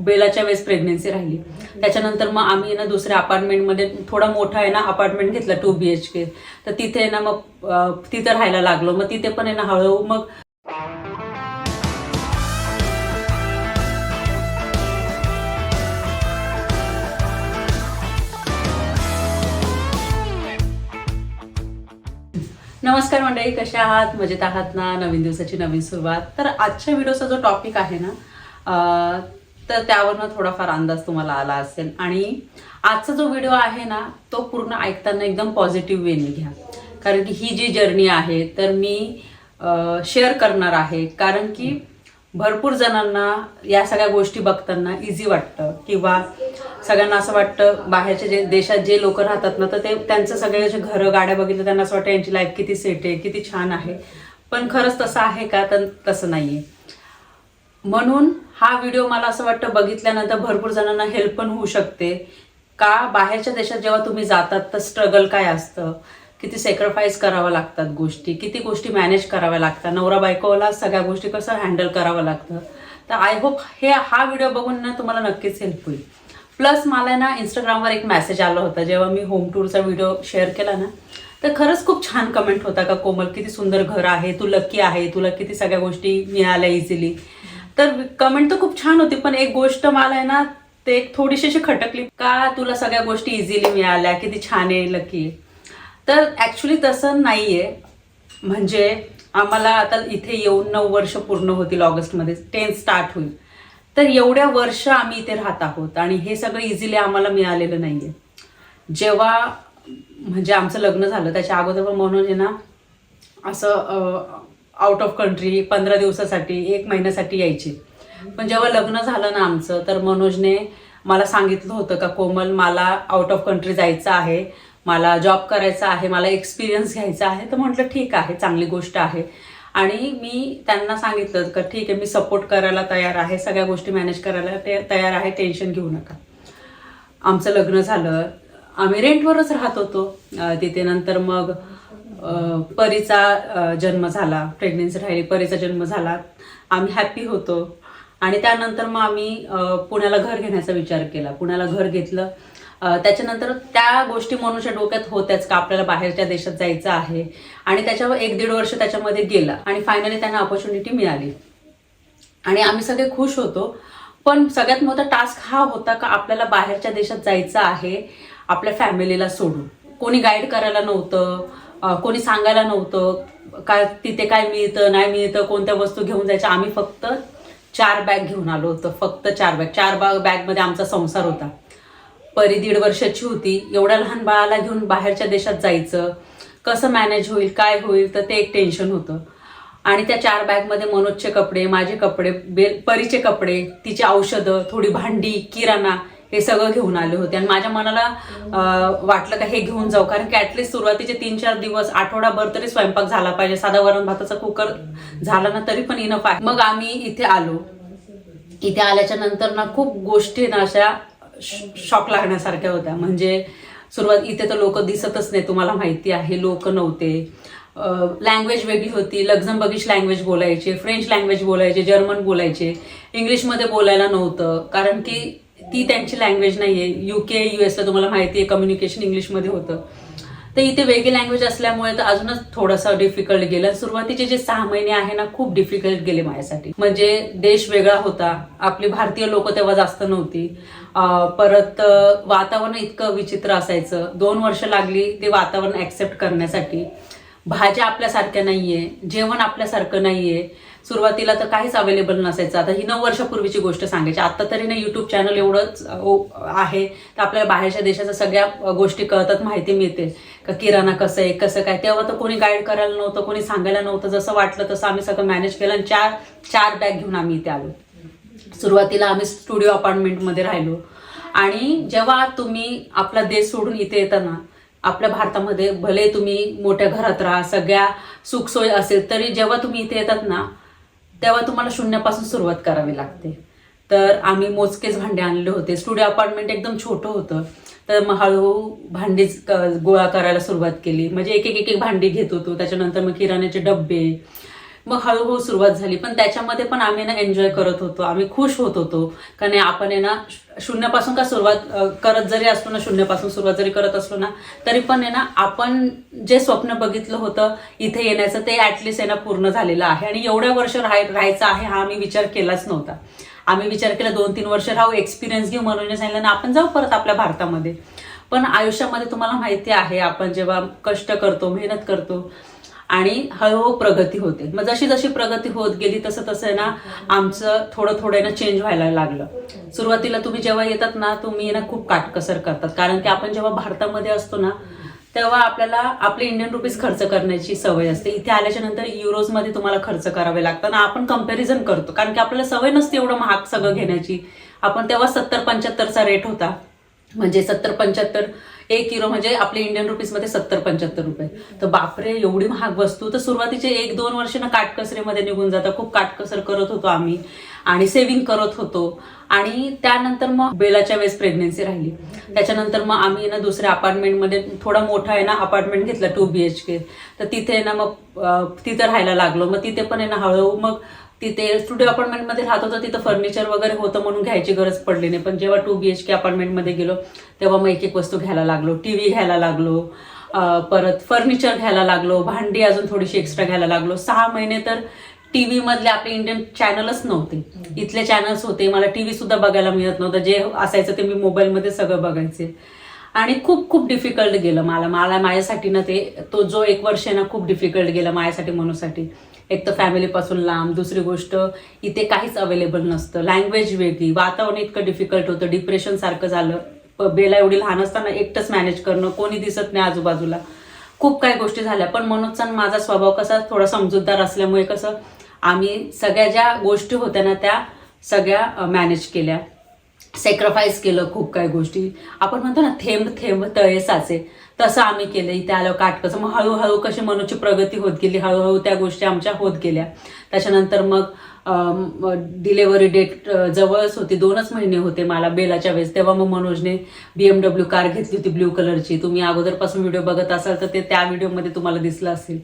बेलाच्या वेळेस प्रेग्नेन्सी राहिली. त्याच्यानंतर मग आम्ही ना दुसऱ्या अपार्टमेंटमध्ये, थोडा मोठा आहे ना अपार्टमेंट घेतला 2 BHK. तर तिथे ना मग तिथे राहायला लागलो. मग तिथे पण आहे ना हळूहळू मग नमस्कार मंडळी, कशा आहात? मजेत आहात ना? नवीन दिवसाची नवीन सुरुवात. तर आजच्या व्हिडिओचा जो टॉपिक आहे ना तर त्यावरनं थोडाफार अंदाज तुम्हाला आला असेल. आणि आजचा जो व्हिडिओ आहे ना तो पूर्ण ऐकताना एकदम पॉझिटिव्ह वेने घ्या, कारण की ही जी जर्नी आहे तर मी शेअर करणार आहे. कारण की भरपूर जणांना या सगळ्या गोष्टी बघताना इझी वाटतं, किंवा सगळ्यांना असं वाटतं, बाहेरच्या जे देशात जे लोक राहतात ना तर ते त्यांचं सगळे जे घरं गाड्या बघितलं त्यांना असं वाटतं यांची लाईफ किती सेट आहे, किती छान आहे. पण खरंच तसं आहे का? तर तसं नाहीये. म्हणून हा व्हिडिओ मला असं वाटतं बघितल्यानंतर भरपूर जणांना हेल्प पण होऊ शकते. का बाहेरच्या देशात जेव्हा तुम्ही जातात तर स्ट्रगल काय असतं, किती सॅक्रिफाईस करावं लागतात गोष्टी, किती गोष्टी मॅनेज कराव्या लागतात, नवरा बायकोला सगळ्या गोष्टी कसं हँडल करावं लागतं. तर आय होप हा व्हिडिओ बघून ना तुम्हाला नक्कीच हेल्प होईल. प्लस मला ना इंस्टाग्रामवर एक मेसेज आला होता जेव्हा मी होम टूरचा व्हिडिओ शेअर केला ना, तर खरंच खूप छान कमेंट होता का कोमल किती सुंदर घर आहे, तू लकी आहे, तुला किती सगळ्या गोष्टी मिळाल्या इझिली. तर कमेंट तर खूप छान होती, पण एक गोष्ट मला आहे ना ते एक थोडीशी अशी खटकली का तुला सगळ्या गोष्टी इझिली मिळाल्या, किती छान आहे, लकी आहे. तर ॲक्च्युली तसं नाहीये. म्हणजे आम्हाला आता इथे येऊन 9 वर्ष पूर्ण होतील, ऑगस्टमध्ये 10 स्टार्ट होईल. तर एवढ्या वर्ष आम्ही इथे राहत आहोत आणि हे सगळं इझिली आम्हाला मिळालेलं नाहीये. जेव्हा म्हणजे आमचं लग्न झालं त्याच्या अगोदर पण मनोज आहे ना असं आउट ऑफ कंट्री 15 दिवसासाठी 1 महिन्यासाठी यायची. पण जेव्हा लग्न झालं ना आमचं तर मनोजने मला सांगितलं होतं का कोमल मला आउट ऑफ कंट्री जायचं आहे, मला जॉब करायचा आहे, मला एक्सपिरियन्स घ्यायचा आहे. तर म्हटलं ठीक आहे, चांगली गोष्ट आहे. आणि मी त्यांना सांगितलं का ठीक आहे, मी सपोर्ट करायला तयार आहे, सगळ्या गोष्टी मॅनेज करायला तयार आहे, टेन्शन घेऊ नका. आमचं लग्न झालं, आम्ही रेंटवरच राहत होतो तिथे. नंतर मग परीचा जन्म झाला, प्रेग्नेन्सी राहिली, परीचा जन्म झाला, आम्ही हॅप्पी होतो. आणि त्यानंतर मग आम्ही पुण्याला घर घेण्याचा विचार केला. पुण्याला घर घेतलं. त्याच्यानंतर त्या गोष्टी मनुष्य डोक्यात होत्याच का आपल्याला बाहेरच्या देशात जायचं आहे. आणि त्याच्यावर 1-1.5 वर्ष त्याच्यामध्ये गेला आणि फायनली त्यांना ऑपॉर्च्युनिटी मिळाली आणि आम्ही सगळे खुश होतो. पण सगळ्यात मोठा टास्क हा होता का आपल्याला बाहेरच्या देशात जायचं आहे आपल्या फॅमिलीला सोडून. कोणी गाईड करायला नव्हतं, कोणी सांगायला नव्हतं का तिथे काय मिळतं नाही मिळतं, कोणत्या वस्तू घेऊन जायच्या. आम्ही फक्त 4 बॅग घेऊन आलो होतो, फक्त 4 बॅग. 4 बॅगमध्ये आमचा संसार होता. परी 1.5 वर्षाची होती. एवढ्या लहान बाळाला घेऊन बाहेरच्या देशात जायचं, कसं मॅनेज होईल, काय होईल, तर ते एक टेन्शन होतं. आणि त्या 4 बॅगमध्ये मनोजचे कपडे, माझे कपडे, परीचे कपडे, तिची औषधं, थोडी भांडी, किराणा, हे सगळं घेऊन आले होते. आणि माझ्या मनाला वाटलं का हे घेऊन जाऊ, कारण की ॲटलिस्ट सुरुवातीचे 3-4 दिवस, आठवडाभर तरी स्वयंपाक झाला पाहिजे. साधा वरण भाताचा कुकर झाला ना तरी पण इनफ आहे. मग आम्ही इथे आलो. इथे आल्याच्या नंतर ना खूप गोष्टी ना अशा शॉक लागण्यासारख्या होत्या. म्हणजे सुरुवात इथे तर लोक दिसतच नाही, तुम्हाला माहिती आहे, लोक नव्हते. लँग्वेज वेगळी होती, लक्झमबर्गिश लँग्वेज बोलायचे, फ्रेंच लँग्वेज बोलायचे, जर्मन बोलायचे, इंग्लिशमध्ये बोलायला नव्हतं, कारण की ती त्यांची लँग्वेज नाहीये. UK US ला तुम्हाला माहिती आहे कम्युनिकेशन इंग्लिशमध्ये होतं. तर इथे वेगळी लँग्वेज असल्यामुळे तर अजूनच थोडंसं डिफिकल्ट गेलं. सुरुवातीचे जे 6 महिने आहे ना खूप डिफिकल्ट गेले माझ्यासाठी. म्हणजे देश वेगळा होता, आपली भारतीय लोक तेव्हा जास्त नव्हती. परत वातावरण इतकं विचित्र असायचं. 2 वर्ष लागली ते वातावरण ऍक्सेप्ट करण्यासाठी. भाज्या आपल्यासारख्या नाहीये, जेवण आपल्यासारखं नाहीये. सुरुवातीला तर काहीच अवेलेबल नसायचं. आता ही 9 वर्षापूर्वीची गोष्ट सांगायची. आता तरी ना युट्यूब चॅनल एवढंच आहे तर आपल्याला बाहेरच्या देशाच्या सगळ्या गोष्टी कळतात, माहिती मिळते का किराणा कसं आहे, कसं काय. तेव्हा तर कोणी गाईड करायला नव्हतं, कोणी सांगायला नव्हतं. जसं वाटलं तसं आम्ही सगळं मॅनेज केलं आणि 4 बॅग घेऊन आम्ही इथे आलो. सुरुवातीला आम्ही स्टुडिओ अपार्टमेंटमध्ये राहिलो. आणि जेव्हा तुम्ही आपला देश सोडून इथे येता ना, आपल्या भारतामध्ये भले तुम्ही मोठ्या घरात राहा, सगळ्या सुखसोयी असेल, तरी जेव्हा तुम्ही इथे येतात ना तेव्हा तुम्हाला शून्यापासून सुरुवात करावी लागते. तर आम्ही मोजकेच भांडे आणले होते. स्टुडिओ अपार्टमेंट एकदम छोटं होतं. तर मग हळूहळू भांडी गोळा करायला सुरुवात केली. म्हणजे एक भांडी घेत होतो. त्याच्यानंतर मग किराण्याचे डब्बे, मग हळूहळू सुरुवात झाली, पण त्याच्यामध्ये पण आम्ही ना एन्जॉय करत होतो, आम्ही खुश होत होतो. का नाही आपण आहे ना शून्यापासून का सुरुवात करत जरी असलो ना, शून्यापासून सुरुवात जरी करत असलो ना, तरी पण आहे ना आपण जे स्वप्न बघितलं होतं इथे येण्याचं ते ऍटलिस्ट आहे ना पूर्ण झालेलं आहे. आणि एवढ्या वर्ष राहायचं आहे हा आम्ही विचार केलाच नव्हता. आम्ही विचार केला 2-3 वर्ष राहू, एक्सपिरियन्स घेऊ, म्हणून सांगितलं ना आपण जाऊ परत आपल्या भारतामध्ये. पण आयुष्यामध्ये तुम्हाला माहिती आहे आपण जेव्हा कष्ट करतो, मेहनत करतो आणि हळूहळू प्रगती होते. मग जशी जशी प्रगती होत गेली तसं तसं आहे ना आमचं थोडं थोडं ना चेंज व्हायला लागलं. सुरुवातीला तुम्ही जेव्हा येतात ना तुम्ही ना खूप काटकसर करतात, कारण की आपण जेव्हा भारतामध्ये असतो ना तेव्हा आपल्याला आपले इंडियन रुपीज खर्च करण्याची सवय असते. इथे आल्याच्या नंतर युरोजमध्ये तुम्हाला खर्च करावे लागतात ना, आपण कंपॅरिझन करतो कारण की आपल्याला सवय नसते एवढं महाग सगळं घेण्याची. आपण तेव्हा 70-75चा रेट होता, म्हणजे 70-75 1 युरो म्हणजे आपले इंडियन रुपीजमध्ये 70-75 रुपये. तर बापरे एवढी महाग वस्तू. तर सुरुवातीचे 1-2 वर्ष ना काटकसरीमध्ये निघून जातात. खूप काटकसर करत होतो आम्ही आणि सेव्हिंग करत होतो. आणि त्यानंतर मग बेलाच्या वेळेस प्रेग्नेन्सी राहिली. त्याच्यानंतर मग आम्ही ना दुसऱ्या अपार्टमेंटमध्ये थोडा मोठा आहे ना अपार्टमेंट घेतला 2 BHK. तर तिथे ना मग तिथे राहायला लागलो. मग तिथे पण आहे ना हळूहळू मग तिथे स्टुडिओ अपार्टमेंटमध्ये राहत होतं, तिथं फर्निचर वगैरे होतं म्हणून घ्यायची गरज पडली नाही. पण जेव्हा 2 BHK अपार्टमेंटमध्ये गेलो तेव्हा मग एक एक वस्तू घ्यायला लागलो. टीव्ही घ्यायला लागलो, परत फर्निचर घ्यायला लागलो, भांडी अजून थोडीशी एक्स्ट्रा घ्यायला लागलो. 6 महिने तर टीव्ही मधले आपले इंडियन चॅनलच नव्हते, इथले चॅनल्स होते. मला टीव्ही सुद्धा बघायला मिळत नव्हतं, जे असायचं ते मी मोबाईलमध्ये सगळं बघायचे. आणि खूप खूप डिफिकल्ट गेलं मला माझ्यासाठी ना तो जो 1 वर्ष आहे ना खूप डिफिकल्ट गेला माझ्यासाठी, मनूसाठी. एक तर फॅमिलीपासून लांब, दुसरी गोष्ट इथे काहीच अवेलेबल नसतं, लँग्वेज वेगळी, वातावरण इतकं डिफिकल्ट होतं, डिप्रेशन सारखं झालं. बेला एवढी लहान असताना एकटंच मॅनेज करणं, कोणी दिसत नाही आजूबाजूला, खूप काही गोष्टी झाल्या. पण मनोजचा माझा स्वभाव कसा थोडा समजूतदार असल्यामुळे कसं आम्ही सगळ्या ज्या गोष्टी होत्या ना त्या सगळ्या मॅनेज केल्या, सॅक्रिफाईस केलं खूप काही गोष्टी. आपण म्हणतो ना थेंब थेंब तळे साचे, तसं आम्ही केलं. इथे आलं काटकसं. मग हळूहळू कशी मनूची प्रगती होत गेली, हळूहळू त्या गोष्टी आमच्या होत गेल्या. त्याच्यानंतर मग डिलेव्हरी डेट जवळच होती, 2च महिने होते मला बेलाच्या वेळेस. तेव्हा मग मनोजने BMW कार घेतली होती ब्ल्यू कलरची. तुम्ही अगोदरपासून व्हिडिओ बघत असाल तर ते त्या व्हिडिओमध्ये तुम्हाला दिसलं असेल.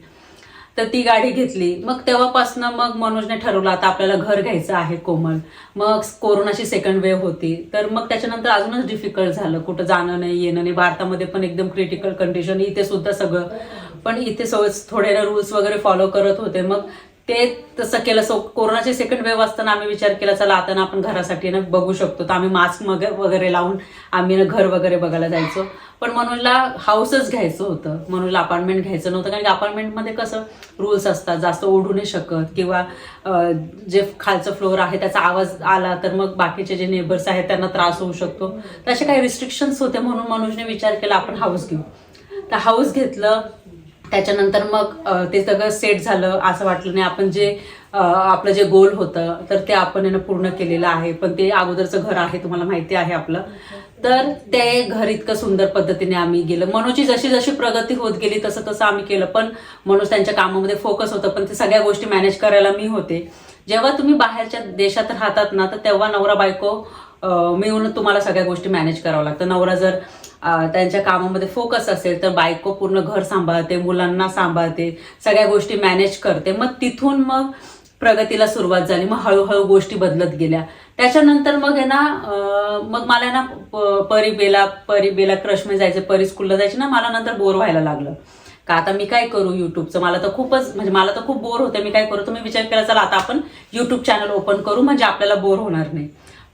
तर ती गाडी घेतली. मग तेव्हापासून मग मनोजने ठरवलं आता आपल्याला घर घ्यायचं आहे कोमल. मग कोरोनाची सेकंड वेव्ह होती, तर मग त्याच्यानंतर अजूनच डिफिकल्ट झालं, कुठं जाणं नाही येणं नाही. भारतामध्ये पण एकदम क्रिटिकल कंडिशन, इथे सुद्धा सगळं. पण इथे थोडे रूल्स वगैरे फॉलो करत होते. मग ते तसं केलं. कोरोनाची सेकंड वेव्ह असताना आम्ही विचार केला चला आता ना आपण घरासाठी ना बघू शकतो. तर आम्ही मास्क वगैरे लावून आम्ही ना घर वगैरे बघायला जायचो. पण मनोजला हाऊसच घ्यायचं होतं, मनोजला अपार्टमेंट घ्यायचं नव्हतं, कारण की अपार्टमेंटमध्ये कसं रूल्स असतात, जास्त ओढू नाही शकत, किंवा जे खालचं फ्लोअर आहे त्याचा आवाज आला तर मग बाकीचे जे नेबर्स आहेत त्यांना त्रास होऊ शकतो. तसे काही रिस्ट्रिक्शन्स होते, म्हणून मनोजने विचार केला आपण हाऊस घेऊ. तर हाऊस घेतलं. त्याच्यानंतर मग ते सगळं सेट झालं. असं वाटलं नाही आपण जे आपलं जे गोल होतं तर ते आपण पूर्ण केलेलं आहे. पण ते अगोदरचं घर आहे, तुम्हाला माहिती आहे आपलं. तर ते घर इतकं सुंदर पद्धतीने आम्ही गेलं. मनोजची जशी जशी प्रगती होत गेली तसं तसं आम्ही केलं. पण मनोज त्यांच्या कामामध्ये फोकस होतं, पण ते सगळ्या गोष्टी मॅनेज करायला मी होते. जेव्हा तुम्ही बाहेरच्या देशात राहतात ना तर तेव्हा नवरा बायको मिळून तुम्हाला सगळ्या गोष्टी मॅनेज करावं लागतं. नवरा जर त्यांच्या कामामध्ये फोकस असेल तर बायको पूर्ण घर सांभाळते, मुलांना सांभाळते, सगळ्या गोष्टी मॅनेज करते. मग तिथून मग प्रगतीला सुरुवात झाली. मग हळूहळू गोष्टी बदलत गेल्या. त्याच्यानंतर मग आहे ना मग मला ना परी-बेला क्रशमध्ये जायचं, परी स्कूलला जायची ना, मला नंतर बोर व्हायला लागलं. का आता मी काय करू युट्यूबचं, मला तर खूप बोर होते. मी काय करू, तुम्ही विचार केला चला आता आपण युट्यूब चॅनल ओपन करू, म्हणजे आपल्याला बोर होणार नाही.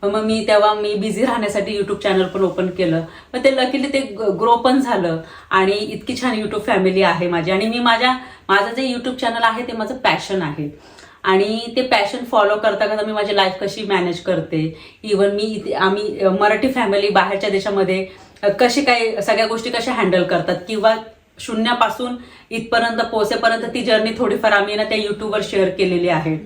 मग तेव्हा मी बिझी राहण्यासाठी युट्यूब चॅनल पण ओपन केलं. पण ते लकीली ते ग्रो पण झालं आणि इतकी छान युट्यूब फॅमिली आहे माझी. आणि मी माझं जे युट्यूब चॅनल आहे ते माझं पॅशन आहे. आणि ते पॅशन फॉलो करता करता मी माझी लाईफ कशी मॅनेज करते. इव्हन आम्ही मराठी फॅमिली बाहेरच्या देशामध्ये कशी काय सगळ्या गोष्टी कशा हँडल करतात, किंवा शून्यापासून इथपर्यंत पोहोचेपर्यंत ती जर्नी थोडीफार आम्ही ना त्या युट्यूबवर शेअर केलेली आहे.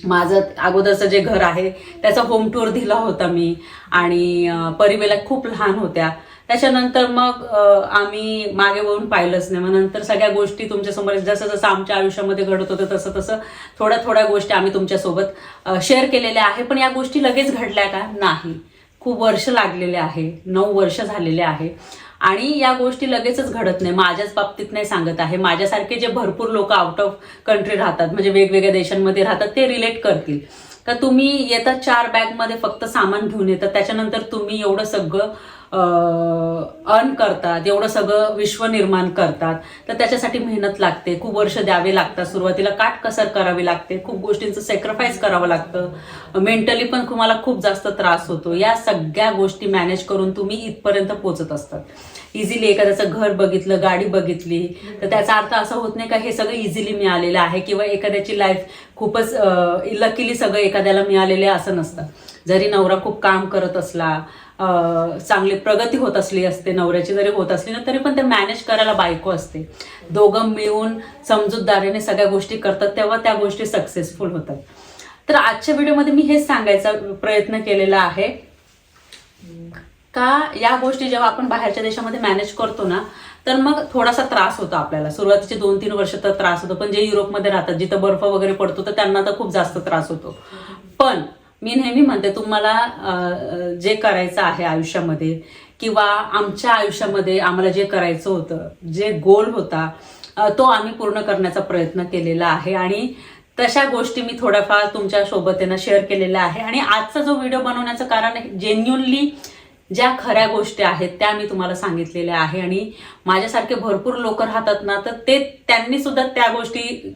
माझं अगोदरचं जे घर आहे त्याचा होम टूर दिला होता मी. आणि परिवेला खूप लहान होत्या. त्याच्यानंतर मग आम्ही मागे वळून पाहिलंच नाही. मग नंतर सगळ्या गोष्टी तुमच्यासमोर जसं जसं आमच्या आयुष्यामध्ये घडत होतं तसं तसं थोड्या गोष्टी आम्ही तुमच्यासोबत शेअर केलेल्या आहे. पण या गोष्टी लगेच घडल्या का? नाही, खूप वर्ष लागलेले आहे. 9 वर्ष झालेले आहे. आणि या गोष्टी लगेचच घडत नाही. माझ्याच बाबतीत नाही सांगत आहे, माझ्यासारखे जे भरपूर लोक आउट ऑफ कंट्री राहतात, म्हणजे वेगवेगळ्या देशांमध्ये राहतात, ते रिलेट करतील. का तुम्ही येतात 4 बॅगमध्ये फक्त सामान घेऊन येतात, त्याच्यानंतर तुम्ही एवढं सगळं अर्न करतात, एवढं सगळं विश्व निर्माण करतात, तर त्याच्यासाठी मेहनत लागते, खूप वर्ष द्यावे लागतात, सुरुवातीला काटकसर करावी लागते, खूप गोष्टींचं सॅक्रिफाईस करावं लागतं, मेंटली पण तुम्हाला खूप जास्त त्रास होतो. या सगळ्या गोष्टी मॅनेज करून तुम्ही इथपर्यंत पोहोचत असतात. इझिली एखाद्याचं घर बघितलं, गाडी बघितली, तर त्याचा अर्थ असा होत नाही का हे सगळं इझिली मिळालेलं आहे किंवा एखाद्याची लाईफ खूपच लकीली सगळं एखाद्याला मिळालेलं आहे असं नसतं. जरी नवरा खूप काम करत असला, चांगली प्रगती होत असली असते नवऱ्याची जरी होत असली ना, तरी पण ते मॅनेज करायला बायको असते. दोघं मिळून समजूतदारीने सगळ्या गोष्टी करतात, तेव्हा त्या गोष्टी सक्सेसफुल होतात. तर आजच्या व्हिडिओमध्ये मी हेच सांगायचा प्रयत्न केलेला आहे का या गोष्टी जेव्हा आपण बाहेरच्या देशामध्ये मॅनेज करतो ना, तर मग थोडासा त्रास होतो आपल्याला. सुरुवातीचे 2-3 वर्ष तर त्रास होतो, पण जे युरोपमध्ये राहतात, जिथं बर्फ वगैरे पडतो, तर त्यांना तर खूप जास्त त्रास होतो. पण मी नेहमी म्हणते, तुम्हाला जे करायचं आहे आयुष्यामध्ये किंवा आमच्या आयुष्यामध्ये आम्हाला जे करायचं होतं, जे गोल होता, तो आम्ही पूर्ण करण्याचा प्रयत्न केलेला आहे. आणि तशा गोष्टी मी थोड्याफार तुमच्या सोबत शेअर केलेल्या आहे. आणि आजचा जो व्हिडिओ बनवण्याचं कारण जेन्युनली ज्या खऱ्या गोष्टी आहेत त्या मी तुम्हाला सांगितलेल्या आहे. आणि माझ्यासारखे भरपूर लोक राहतात ना, तर त्यांनी सुद्धा त्या गोष्टी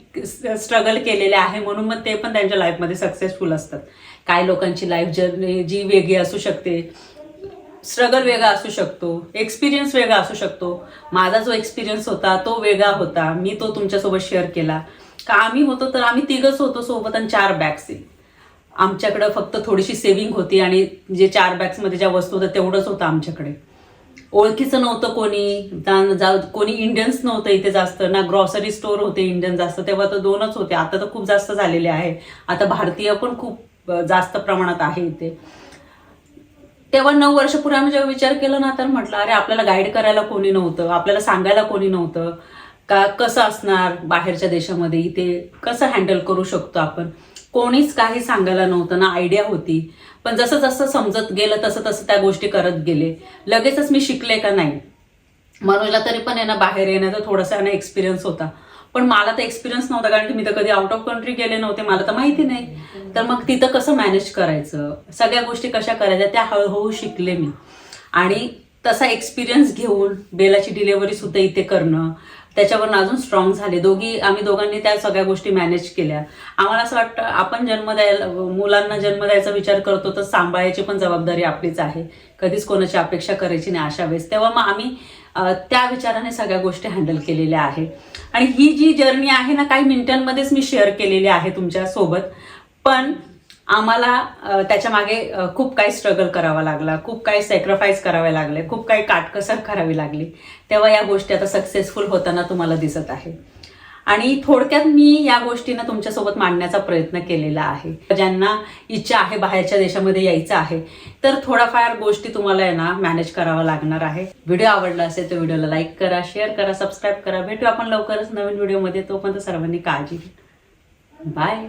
स्ट्रगल केलेल्या आहे, म्हणून मग ते पण त्यांच्या लाईफमध्ये सक्सेसफुल असतात. काही लोकांची लाईफ जर्नी जी वेगळी असू शकते, स्ट्रगल वेगळा असू शकतो, एक्सपिरियन्स वेगळा असू शकतो. माझा जो एक्सपिरियन्स होता तो वेगळा होता, मी तो तुमच्यासोबत शेअर केला. का आम्ही होतो तर आम्ही 3घच होतो सोबत आणि 4 बॅग्स. आमच्याकडे फक्त थोडीशी सेव्हिंग होती आणि जे 4 बॅग्समध्ये ज्या वस्तू होत्या तेवढंच होतं आमच्याकडे. ओळखीचं नव्हतं कोणी इंडियन्स नव्हतं इथे जास्त, ना ग्रॉसरी स्टोअर होते इंडियन जास्त. तेव्हा तर 2च होते, आता तर खूप जास्त झालेले आहे. आता भारतीय पण खूप जास्त प्रमाणात आहे इथे. तेव्हा 9 वर्षपूर्वी आम्ही जेव्हा विचार केला ना, तर म्हटलं अरे आपल्याला गाईड करायला कोणी नव्हतं, आपल्याला सांगायला कोणी नव्हतं का कसं असणार बाहेरच्या देशामध्ये, इथे कसं हँडल करू शकतो आपण. कोणीच काही सांगायला नव्हतं ना, आयडिया होती. पण जसं जसं समजत गेलं तसं तसं त्या गोष्टी करत गेले. लगेचच मी शिकले का नाही. मनोजला तरी पण बाहेर येण्याचा थोडासा एक्सपिरियन्स होता, पण मला तर एक्सपिरियन्स नव्हता, कारण की मी तर कधी आउट ऑफ कंट्री गेले नव्हते, मला तर माहिती नाही. तर मग तिथं कसं मॅनेज करायचं, सगळ्या गोष्टी कशा करायच्या त्या हळूहळू शिकले मी. आणि तसा एक्सपिरियन्स घेऊन बेलाची डिलेव्हरी सुद्धा इथे करणं, त्याच्यावर अजून स्ट्रॉंग झाले. आम्ही दोघांनी त्या सगळ्या गोष्टी मॅनेज केल्या. आम्हाला असं वाटतं आपण मुलांना जन्म द्यायचा विचार करतो तर सांभाळायची पण जबाबदारी आपलीच आहे, कधीच कोणाची अपेक्षा करायची नाही अशा वेळेस. तेव्हा मग आम्ही त्या विचाराने सगळ्या गोष्टी हँडल केलेल्या आहे. आणि ही जी जर्नी आहे ना, काही मिनिटांमध्येच मी शेअर केलेली आहे तुमच्या सोबत, पण आम्हाला त्याच्या मागे खूप काही स्ट्रगल करावा लागला, खूप काही सॅक्रिफाईस करावे लागले, खूप काही काटकसर करावी लागली. तेव्हा या गोष्टी आता सक्सेसफुल होताना तुम्हाला दिसत आहे. आणि थोडक्यात मी या गोष्टींना तुमच्यासोबत मांडण्याचा प्रयत्न केलेला आहे. ज्यांना इच्छा आहे बाहेरच्या देशामध्ये यायचं आहे, तर थोडाफार गोष्टी तुम्हाला मॅनेज करावं लागणार आहे. व्हिडिओ आवडला असेल तर व्हिडिओला लाईक करा, शेअर करा, सबस्क्राईब करा. भेटू आपण लवकरच नवीन व्हिडिओमध्ये. तोपर्यंत सर्वांनी काळजी घ्या. बाय.